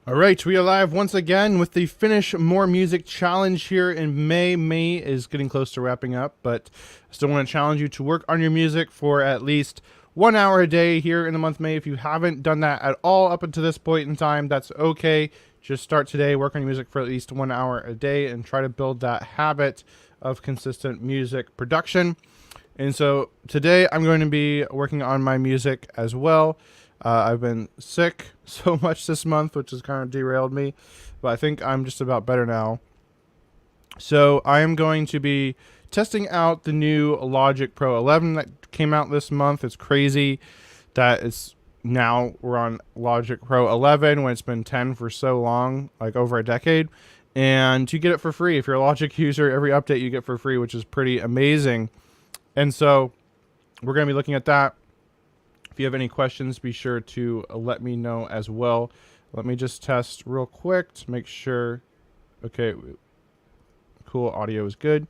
All right, we are live once again with the Finish More Music Challenge here in May. May is getting close to wrapping up, but I still want to challenge you to work on your music for at least 1 hour a day here in the month of May. If you haven't done that at all up until this point in time, that's okay. Just start today, work on your music for at least 1 hour a day, and try to build that habit of consistent music production. And so today I'm going to be working on my music as well. I've been sick so much this month, which has kind of derailed me, but I think I'm just about better now. So I am going to be testing out the new Logic Pro 11 that came out this month. It's crazy that it's now we're on Logic Pro 11 when it's been 10 for so long, like over a decade. And you get it for free. If you're a Logic user, every update you get for free, which is pretty amazing. And so we're going to be looking at that. If you have any questions, be sure to let me know as well. Let me just test real quick to make sure. Okay, cool. Audio is good.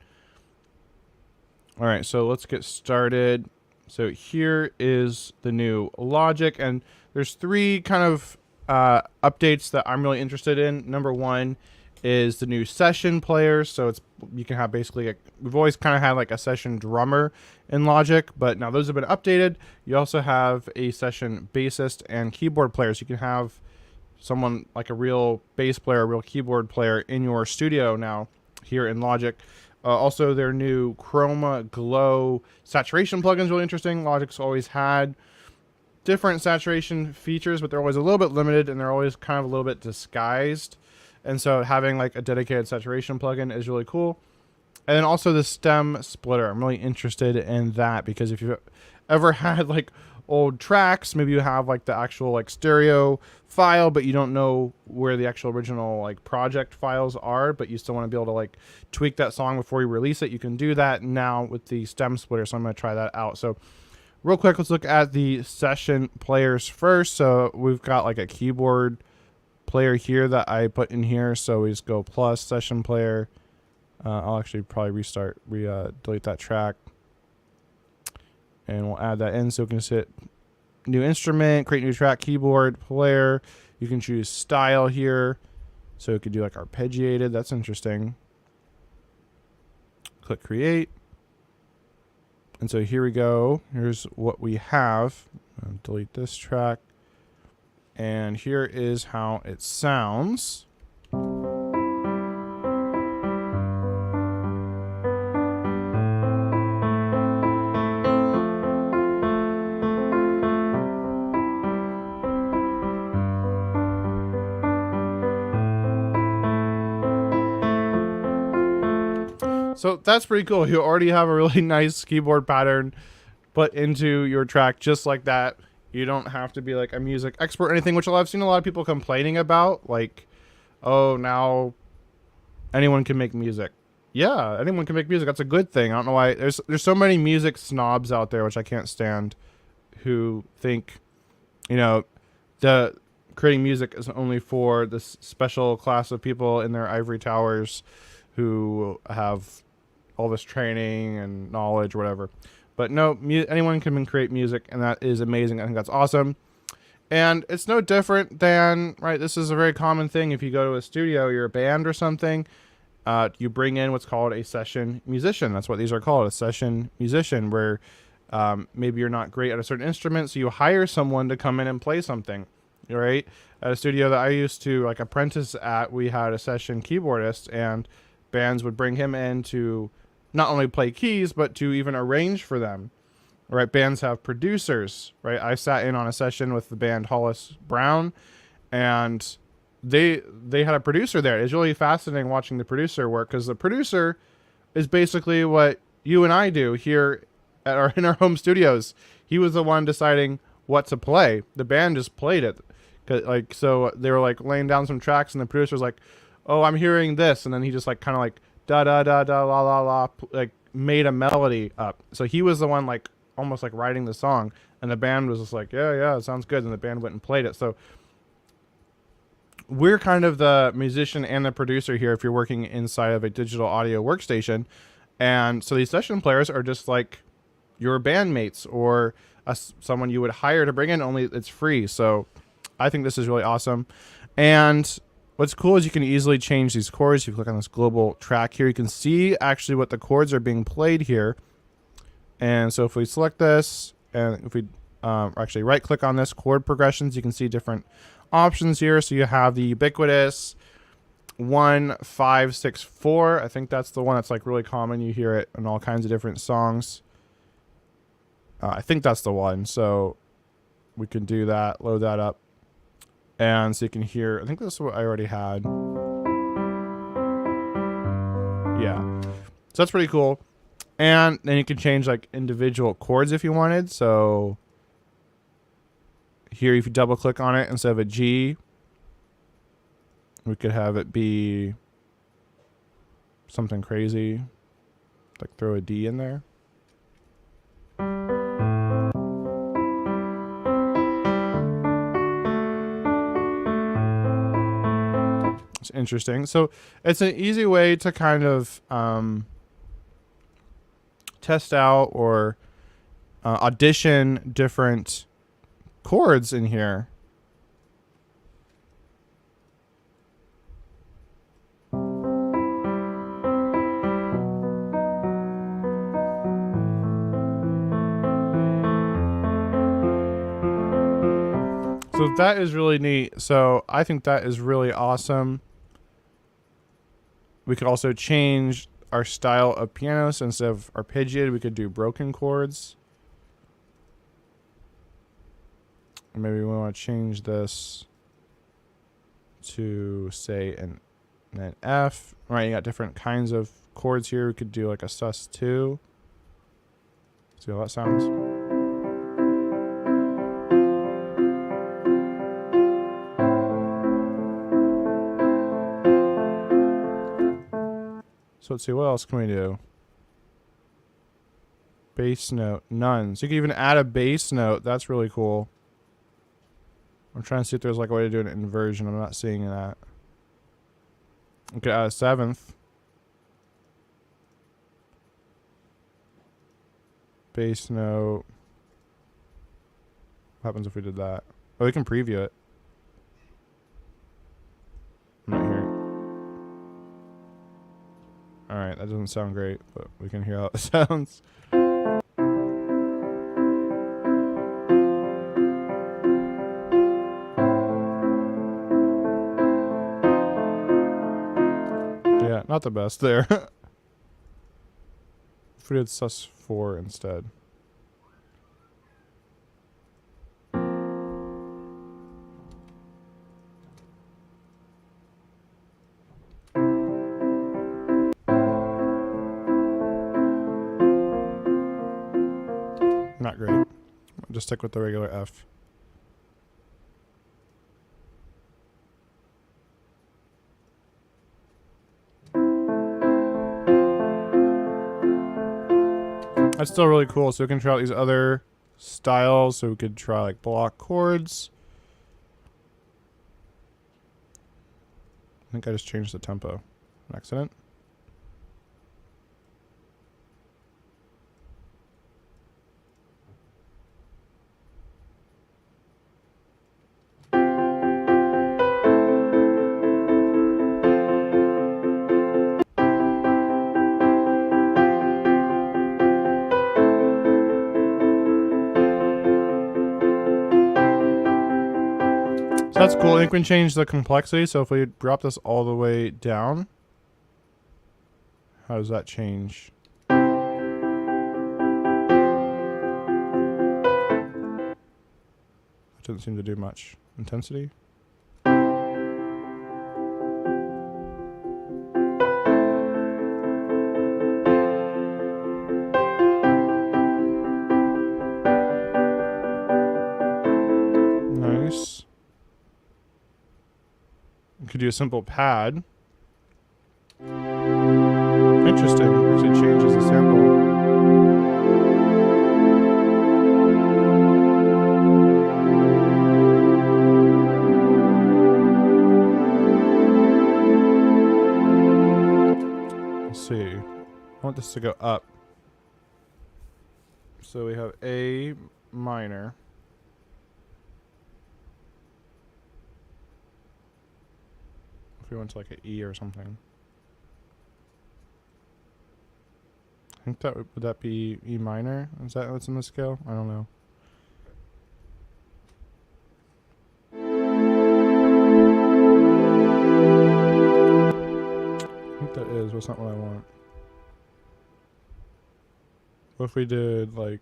All right, so let's get started. So here is the new Logic, and there's three kind of updates that I'm really interested in. Number one is the new session player. So it's you can have basically we've always kind of had like a session drummer in Logic, but now those have been updated. You also have a session bassist and keyboard player. So you can have someone like a real bass player, a real keyboard player in your studio now here in Logic. Also, their new Chroma Glow saturation plugin is really interesting. Logic's always had different saturation features, but they're always a little bit limited and they're always kind of a little bit disguised. And so having like a dedicated saturation plugin is really cool. And then also the stem splitter. I'm really interested in that because if you've ever had like old tracks, maybe you have like the actual like stereo file, but you don't know where the actual original like project files are, but you still want to be able to like tweak that song before you release it. You can do that now with the stem splitter. So I'm going to try that out. So real quick, let's look at the session players first. So we've got like a keyboard player here that I put in here. So we just go plus session player. I'll actually probably delete that track. And we'll add that in so we can hit new instrument, create new track, keyboard player. You can choose style here. So we could do like arpeggiated. That's interesting. Click create. And so here we go. Here's what we have. I'll delete this track. And here is how it sounds. So that's pretty cool. You already have a really nice keyboard pattern put into your track just like that. You don't have to be like a music expert or anything, which I've seen a lot of people complaining about. Like, oh, now anyone can make music. Yeah, anyone can make music. That's a good thing. I don't know why. There's so many music snobs out there, which I can't stand, who think, the creating music is only for this special class of people in their ivory towers who have all this training and knowledge or whatever. But no, anyone can create music, and that is amazing. I think that's awesome. And it's no different than, right, this is a very common thing. If you go to a studio, you're a band or something, you bring in what's called a session musician. That's what these are called, a session musician, where maybe you're not great at a certain instrument, so you hire someone to come in and play something, right? At a studio that I used to like apprentice at, we had a session keyboardist, and bands would bring him in to not only play keys, but to even arrange for them. Right? Bands have producers, right? I sat in on a session with the band Hollis Brown, and they had a producer there. It's really fascinating watching the producer work, because the producer is basically what you and I do here in our home studios. He was the one deciding what to play. The band just played it. So they were like laying down some tracks, and the producer was like, oh, I'm hearing this, and then he just like kind of like da da da da la la la, like made a melody up. So he was the one like almost like writing the song, and the band was just like, yeah, it sounds good, and the band went and played it. So we're kind of the musician and the producer here if you're working inside of a digital audio workstation. And so these session players are just like your bandmates or someone you would hire to bring in, only it's free. So I think this is really awesome. And what's cool is you can easily change these chords. You click on this global track here, you can see actually what the chords are being played here. And so if we select this, and if we actually right click on this chord progressions, you can see different options here. So you have the ubiquitous 1 5 6 4. I think that's the one that's like really common. You hear it in all kinds of different songs. I think that's the one. So we can do that, load that up. And so you can hear, I think this is what I already had. Yeah. So that's pretty cool. And then you can change like individual chords if you wanted. So here, if you double click on it, instead of a G, we could have it be something crazy, like throw a D in there. It's interesting. So it's an easy way to kind of test out or audition different chords in here. So that is really neat. So I think that is really awesome. We could also change our style of piano. So instead of arpeggiated, we could do broken chords. Maybe we want to change this to, say, an F. Right, you got different kinds of chords here. We could do like a sus2. See how that sounds. So let's see, what else can we do? Bass note, none. So you can even add a bass note. That's really cool. I'm trying to see if there's like a way to do an inversion. I'm not seeing that. Okay, add a seventh. Bass note. What happens if we did that? Oh, we can preview it. I'm not hearing. Alright, that doesn't sound great, but we can hear how it sounds. Yeah, not the best there. If we did sus4 instead. Not great. I'll just stick with the regular F. That's still really cool. So we can try out these other styles. So we could try like block chords. I think I just changed the tempo. An accident. So that's cool. I think we can change the complexity. So if we drop this all the way down, how does that change? It doesn't seem to do much. Intensity. Nice. We could do a simple pad. Interesting. Actually changes the sample. Let's see. I want this to go up. So we have A minor. If we went to like an E or something. I think that would that be E minor? Is that what's in the scale? I don't know. I think that is, but it's not what I want. What if we did like...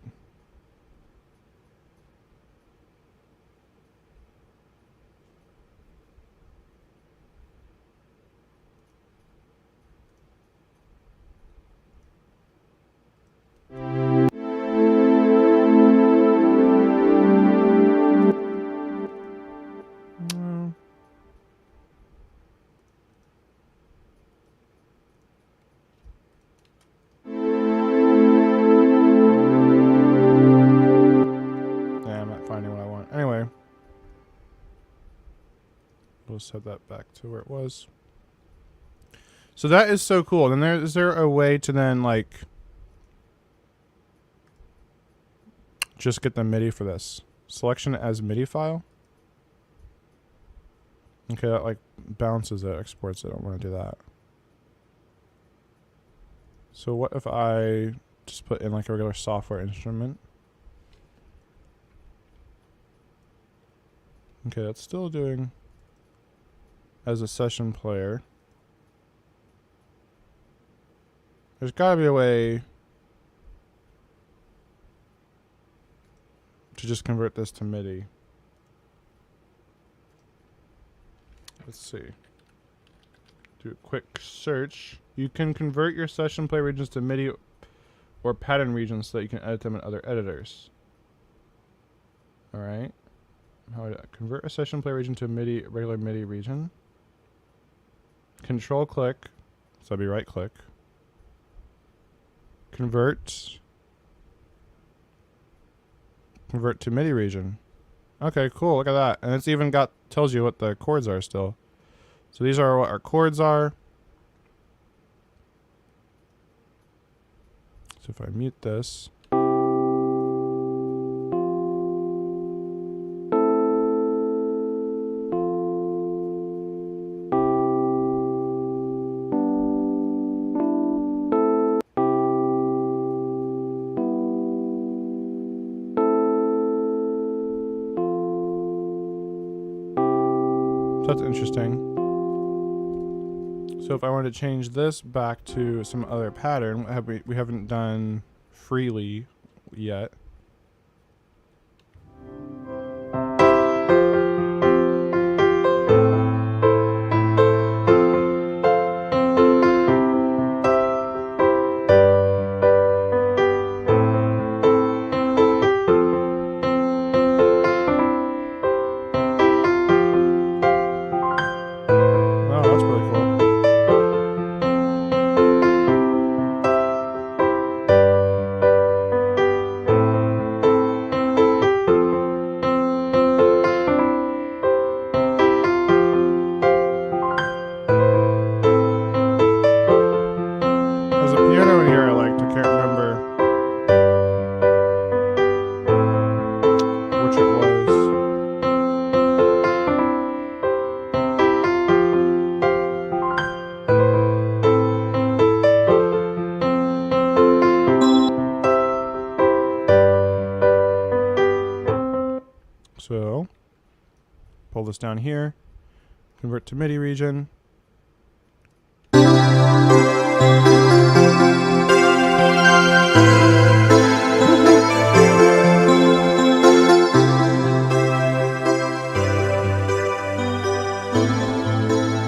Set that back to where it was. So that is so cool. And is there a way to then like just get the MIDI for this? Selection as MIDI file? Okay, that like bounces it, exports it. I don't want to do that. So what if I just put in like a regular software instrument? Okay, that's still doing as a session player. There's gotta be a way to just convert this to MIDI. Let's see. Do a quick search. You can convert your session play regions to MIDI or pattern regions so that you can edit them in other editors. Alright. How would I convert a session play region to a MIDI, regular MIDI region? Control click, so that'd be right click. Convert to MIDI region. Okay, cool, look at that. And it's even tells you what the chords are still. So these are what our chords are. So if I mute this. That's interesting. So if I wanted to change this back to some other pattern, we haven't done freely yet. So pull this down here, convert to MIDI region.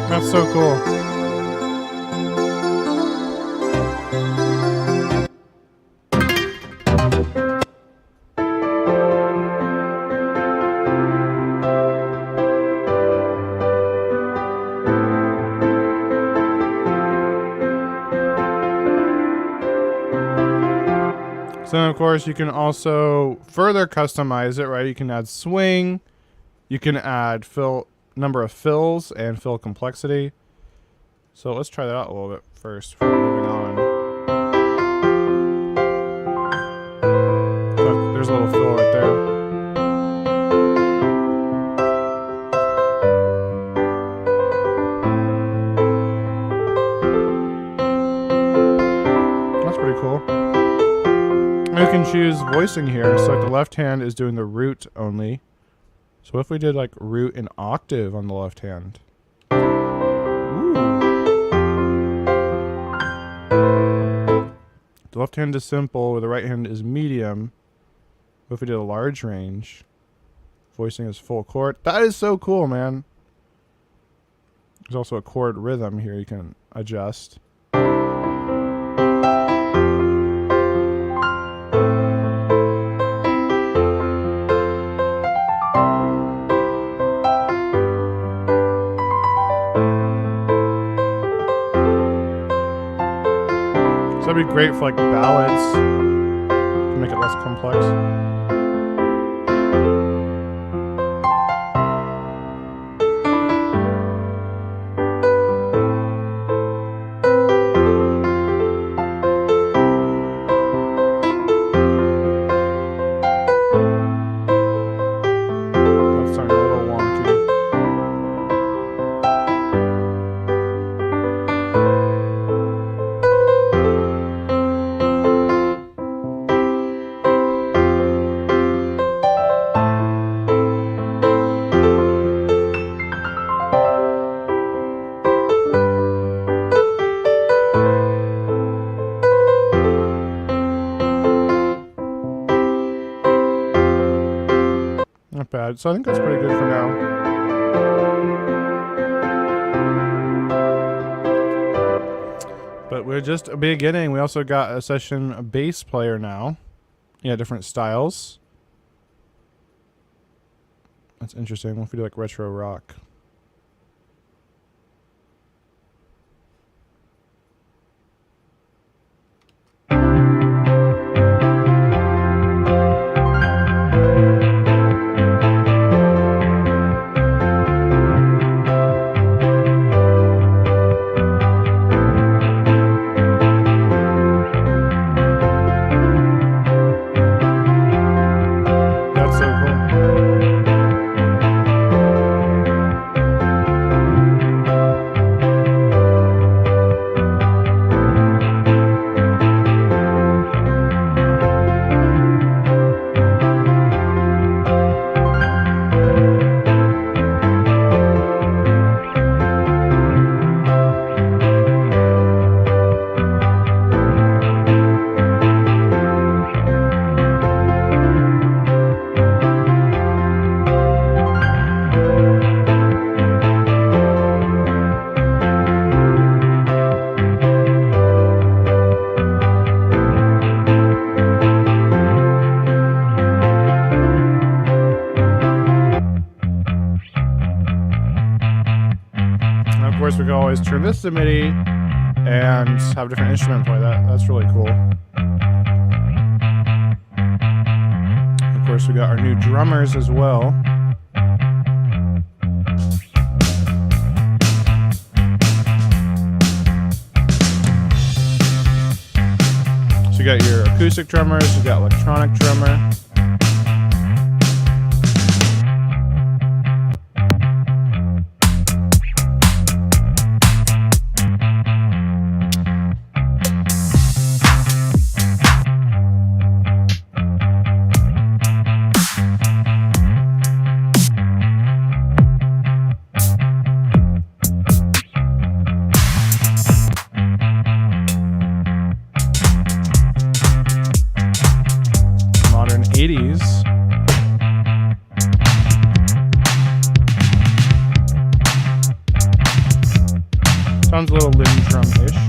That's so cool. So then of course you can also further customize it, right? You can add swing, you can add number of fills and fill complexity. So let's try that out a little bit first before moving on. So there's a little fill right there. can choose voicing here. So like the left hand is doing the root only. So what if we did like root and octave on the left hand? Ooh. The left hand is simple, the right hand is medium. What if we did a large range? Voicing is full chord. That is so cool, man. There's also a chord rhythm here you can adjust. So that'd be great for like ballads to make it less complex. Not bad. So I think that's pretty good for now. But we're just beginning. We also got a session bass player now. Yeah, different styles. That's interesting. What if we do like retro rock? We can always turn this to MIDI and have a different instrument play that. That's really cool. Of course, we got our new drummers as well. So you got your acoustic drummers, you got electronic drummer. Modern 80s. Sounds a little Lindrum-ish.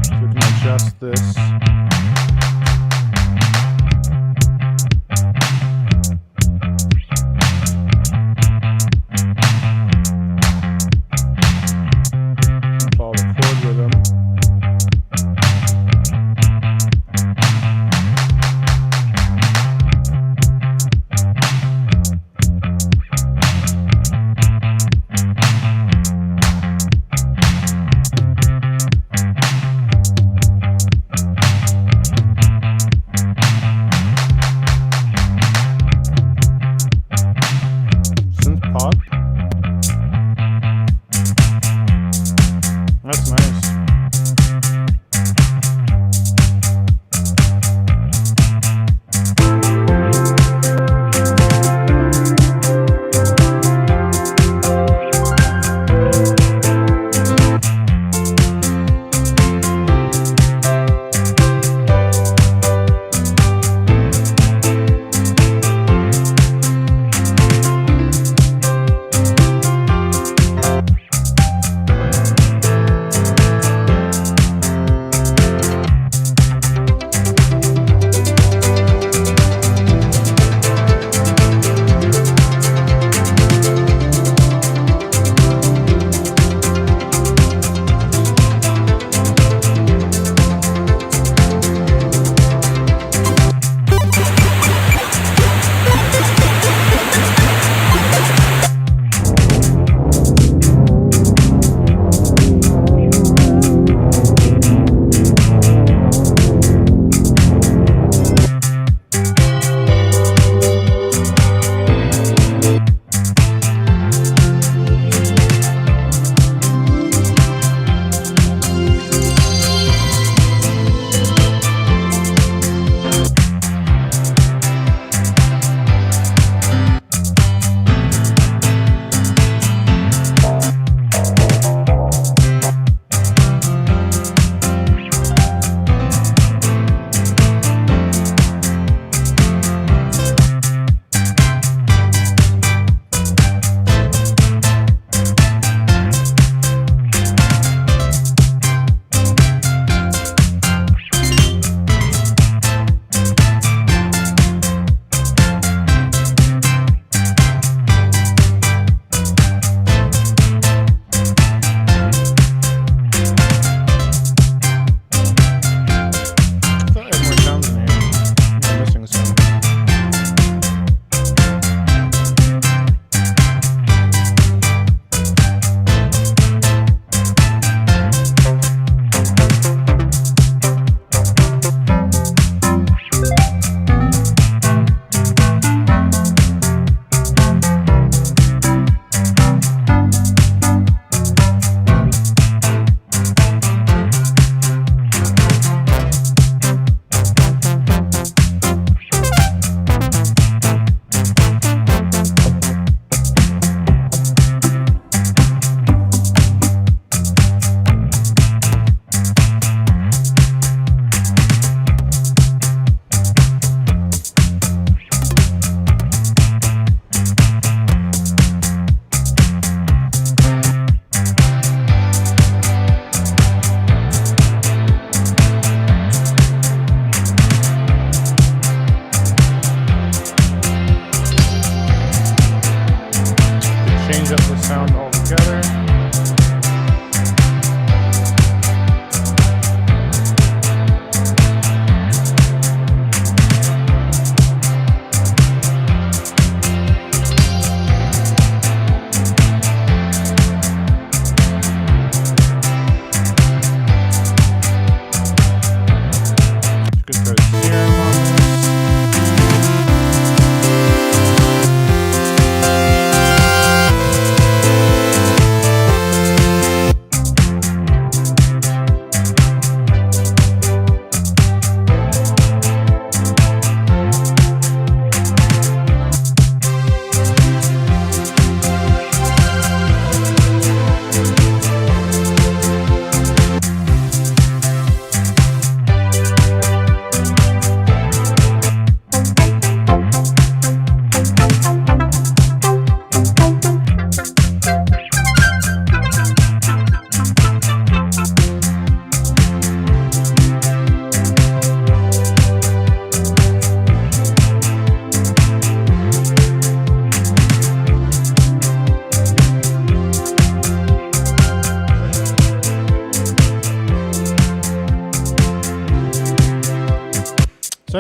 So we can adjust this. Follow the chord rhythm.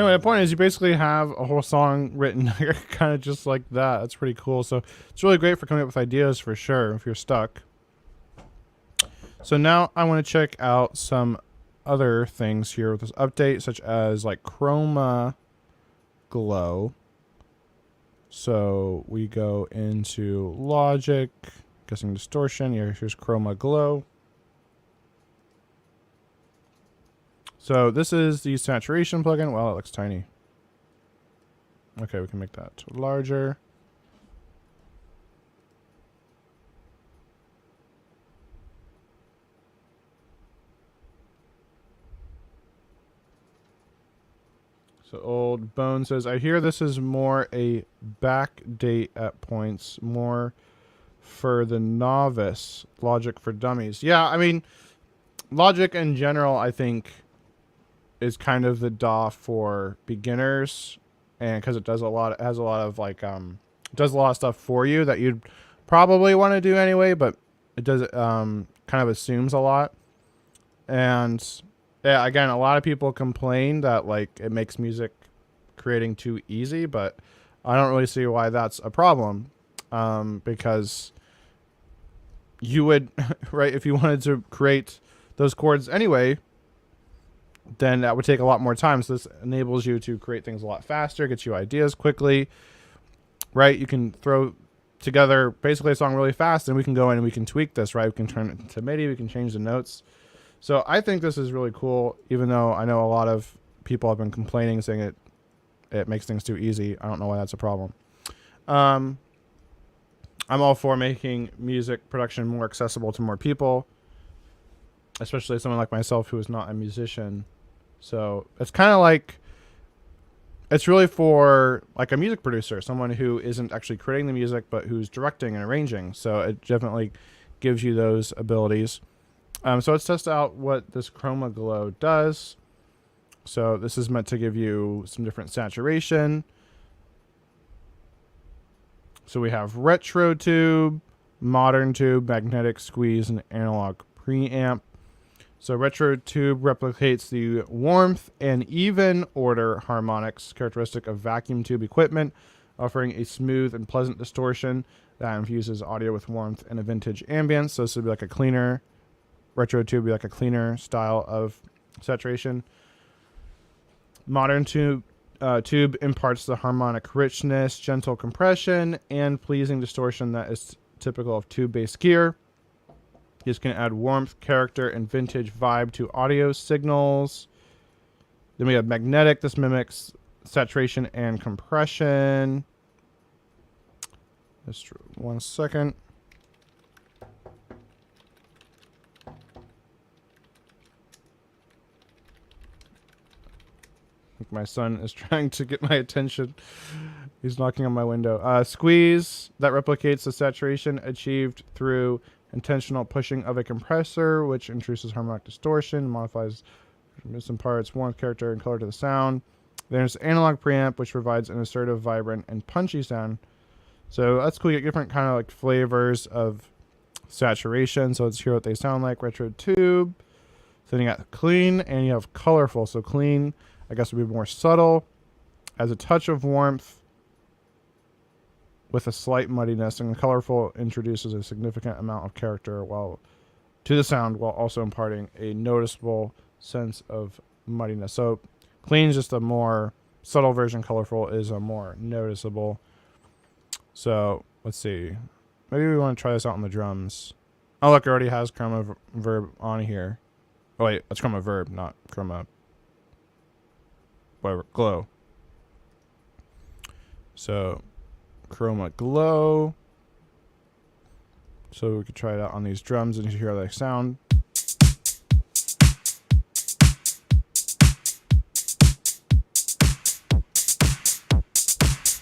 anyway, the point is you basically have a whole song written kind of just like that. That's pretty cool. So it's really great for coming up with ideas for sure if you're stuck. So now I want to check out some other things here with this update, such as like Chroma Glow. So we go into Logic, guessing distortion. Here's Chroma Glow. So this is the saturation plugin. Well, it looks tiny. Okay, we can make that larger. So Old Bone says, I hear this is more a backdate at points, more for the novice, Logic for Dummies. Yeah, I mean, Logic in general, I think, is kind of the DAW for beginners, and because it has a lot of like does a lot of stuff for you that you'd probably want to do anyway, but it does kind of assumes a lot. And yeah, again, a lot of people complain that like it makes music creating too easy, but I don't really see why that's a problem, because you would right, if you wanted to create those chords anyway, then that would take a lot more time. So this enables you to create things a lot faster, gets you ideas quickly, right? You can throw together basically a song really fast, and we can go in and we can tweak this, right? We can turn it into MIDI, we can change the notes. So I think this is really cool, even though I know a lot of people have been complaining, saying it makes things too easy. I don't know why that's a problem. I'm all for making music production more accessible to more people, especially someone like myself who is not a musician. So it's kind of like, it's really for like a music producer, someone who isn't actually creating the music, but who's directing and arranging. So it definitely gives you those abilities. So let's test out what this Chroma Glow does. So this is meant to give you some different saturation. So we have retro tube, modern tube, magnetic squeeze, and analog preamp. So retro tube replicates the warmth and even order harmonics characteristic of vacuum tube equipment, offering a smooth and pleasant distortion that infuses audio with warmth and a vintage ambience. So this would be like a cleaner, retro tube would be like a cleaner style of saturation. Modern tube imparts the harmonic richness, gentle compression, and pleasing distortion that is typical of tube-based gear. This can add warmth, character, and vintage vibe to audio signals. Then we have magnetic. This mimics saturation and compression. Just 1 second. My son is trying to get my attention. He's knocking on my window. Squeeze, that replicates the saturation achieved through intentional pushing of a compressor, which introduces harmonic distortion, modifies some parts, warmth, character, and color to the sound. There's analog preamp, which provides an assertive, vibrant, and punchy sound. So that's cool. You get different kind of like flavors of saturation. So let's hear what they sound like. Retro tube. So then you got clean, and you have colorful. So clean, I guess, would be more subtle, as a touch of warmth with a slight muddiness, and colorful introduces a significant amount of character to the sound, while also imparting a noticeable sense of muddiness. So clean is just a more subtle version. Colorful is a more noticeable. So let's see. Maybe we want to try this out on the drums. Oh, look, it already has Chroma Verb on here. Oh, wait, that's Chroma Verb, not Chroma whatever, Glow. So Chroma Glow. So we could try it out on these drums and hear how they sound.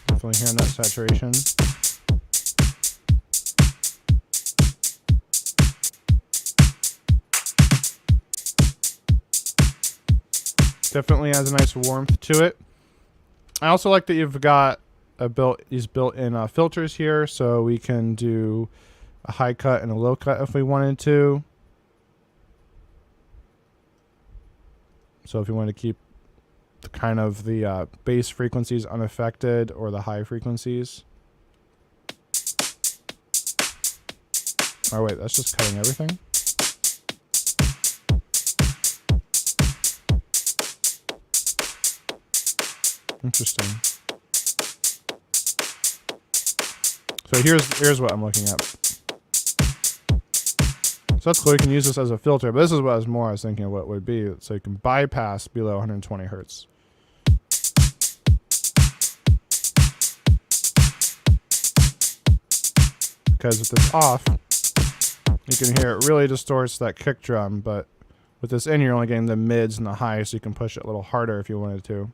Definitely hearing that saturation. Definitely has a nice warmth to it. I also like that you've got these built-in filters here, so we can do a high cut and a low cut if we wanted to. So if you want to keep the kind of the bass frequencies unaffected or the high frequencies. Oh wait, that's just cutting everything. Interesting. So here's what I'm looking at. So that's cool. You can use this as a filter, but this is what I was thinking of what it would be. So you can bypass below 120 hertz. Because with this off, you can hear it really distorts that kick drum, but with this in, you're only getting the mids and the highs, so you can push it a little harder if you wanted to.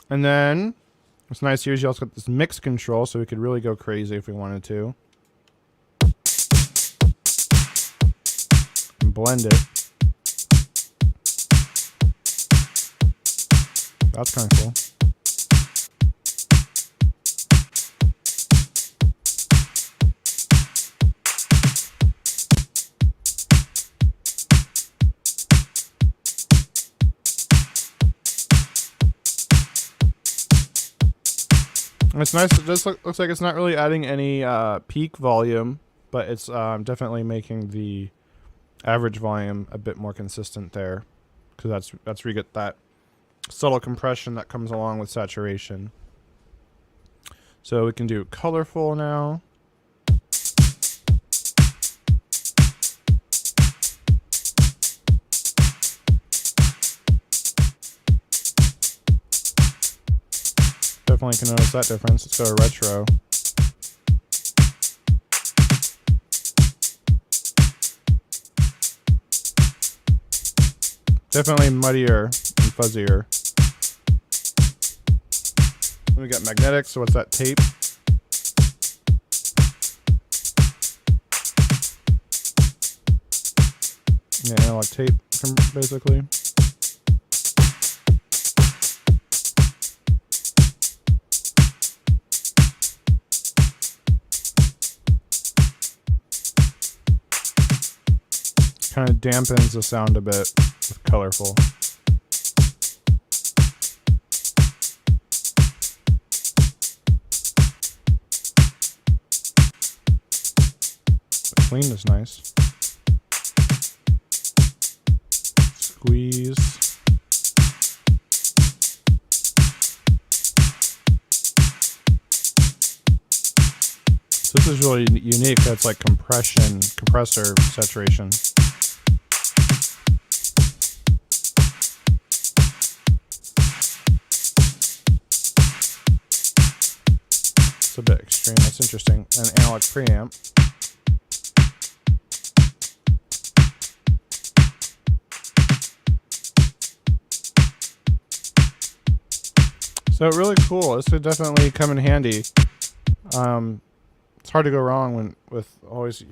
And then, what's nice here is you also got this mix control, so we could really go crazy if we wanted to. And blend it. That's kind of cool. It's nice. It just looks like it's not really adding any peak volume, but it's definitely making the average volume a bit more consistent there, because that's where you get that subtle compression that comes along with saturation. So we can do colorful now. Definitely can notice that difference. Let's go to retro. Definitely muddier and fuzzier. We got magnetic, so what's that, tape? Yeah, analog tape, basically. Kind of dampens the sound a bit with colorful. The clean is nice. Squeeze. So this is really unique. That's like compressor saturation. It's a bit extreme. That's interesting. An analog preamp. So really cool. This would definitely come in handy. It's hard to go wrong you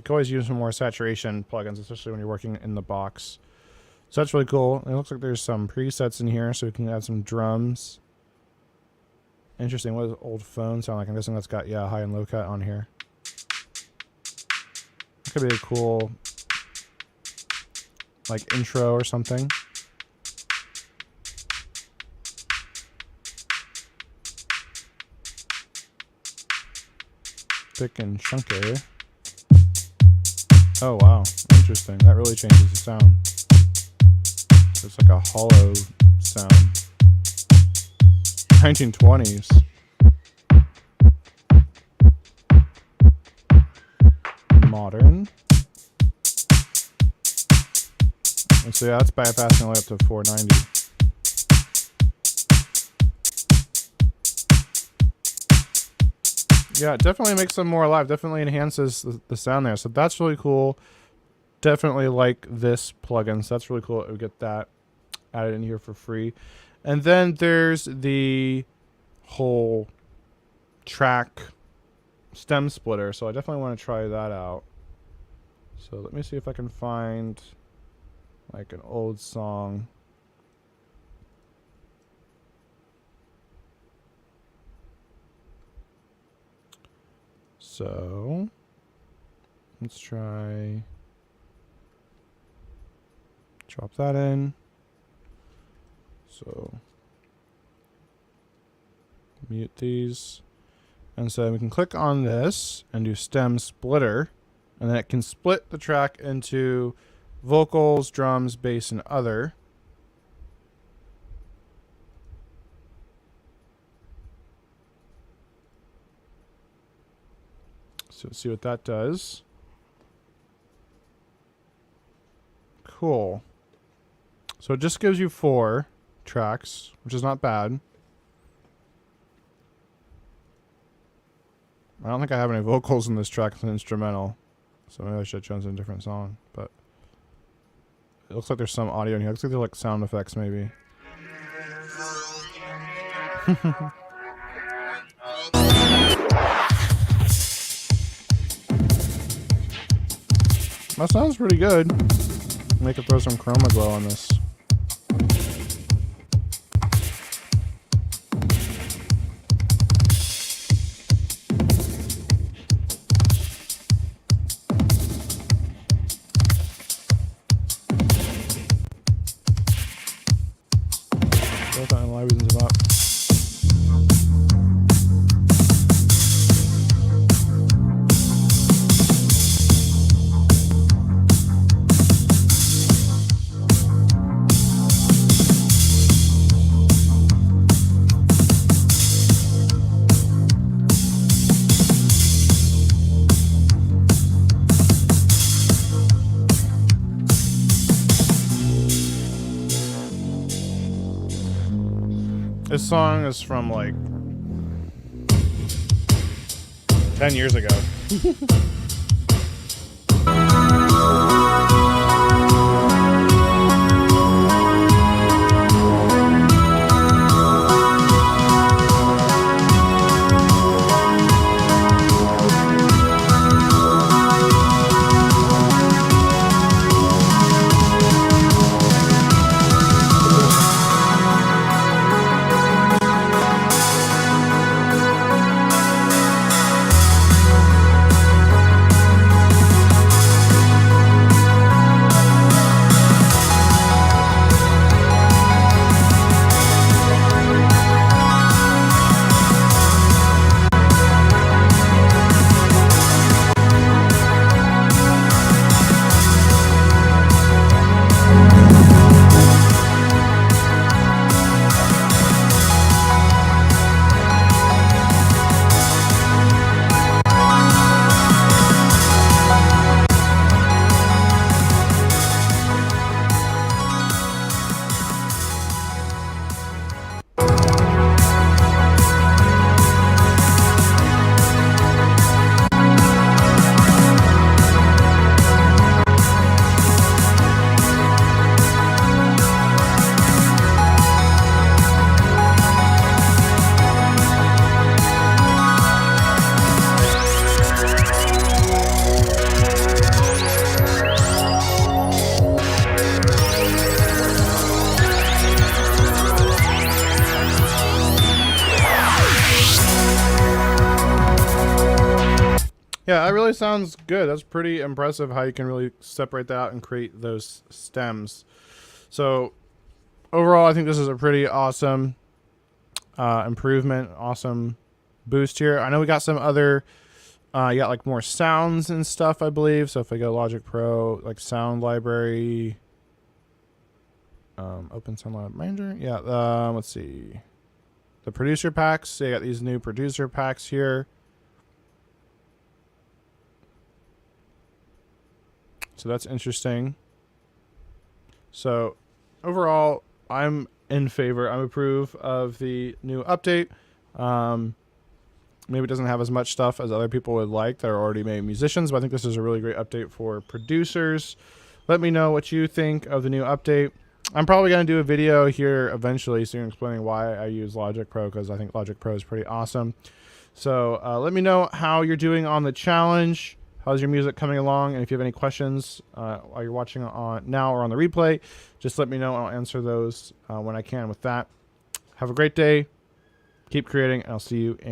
can always use some more saturation plugins, especially when you're working in the box. So that's really cool. It looks like there's some presets in here, so we can add some drums. Interesting. What does old phone sound like? I'm guessing that's got, yeah, high and low cut on here. It could be a cool, like, intro or something. Thick and chunky. Oh, wow. Interesting. That really changes the sound. It's like a hollow sound. 1920s. Modern. And so yeah, that's bypassing all the way up to 490. Yeah, it definitely makes them more alive. Definitely enhances the sound there. So that's really cool. Definitely like this plugin. So that's really cool that we get that added in here for free. And then there's the whole track stem splitter. So I definitely want to try that out. So let me see if I can find like an old song. So let's try drop that in. So mute these. And so we can click on this and do stem splitter, and then it can split the track into vocals, drums, bass, and other. So let's see what that does. Cool. So it just gives you 4 tracks, which is not bad. I don't think I have any vocals in this track. It's an instrumental. So maybe I should have chosen a different song. But it looks like there's some audio in here. It looks like they're like sound effects maybe. That sounds pretty good. Make it throw some chroma glow on this. This song is from like 10 years ago. Yeah, that really sounds good. That's pretty impressive how you can really separate that out and create those stems. So overall, I think this is a pretty awesome improvement, awesome boost here. I know we got some other, you got like more sounds and stuff, I believe. So if I go Logic Pro, like sound library, open sound lab manager. Yeah, let's see. The producer packs. So you got these new producer packs here. So that's interesting. So overall, I'm in favor. I'm approve of the new update. Maybe it doesn't have as much stuff as other people would like that are already made musicians, but I think this is a really great update for producers. Let me know what you think of the new update. I'm probably going to do a video here eventually soon explaining why I use Logic Pro, because I think Logic Pro is pretty awesome. So let me know how you're doing on the challenge. How's your music coming along? And if you have any questions while you're watching on now or on the replay, just let me know and I'll answer those when I can with that. Have a great day. Keep creating, and I'll see you in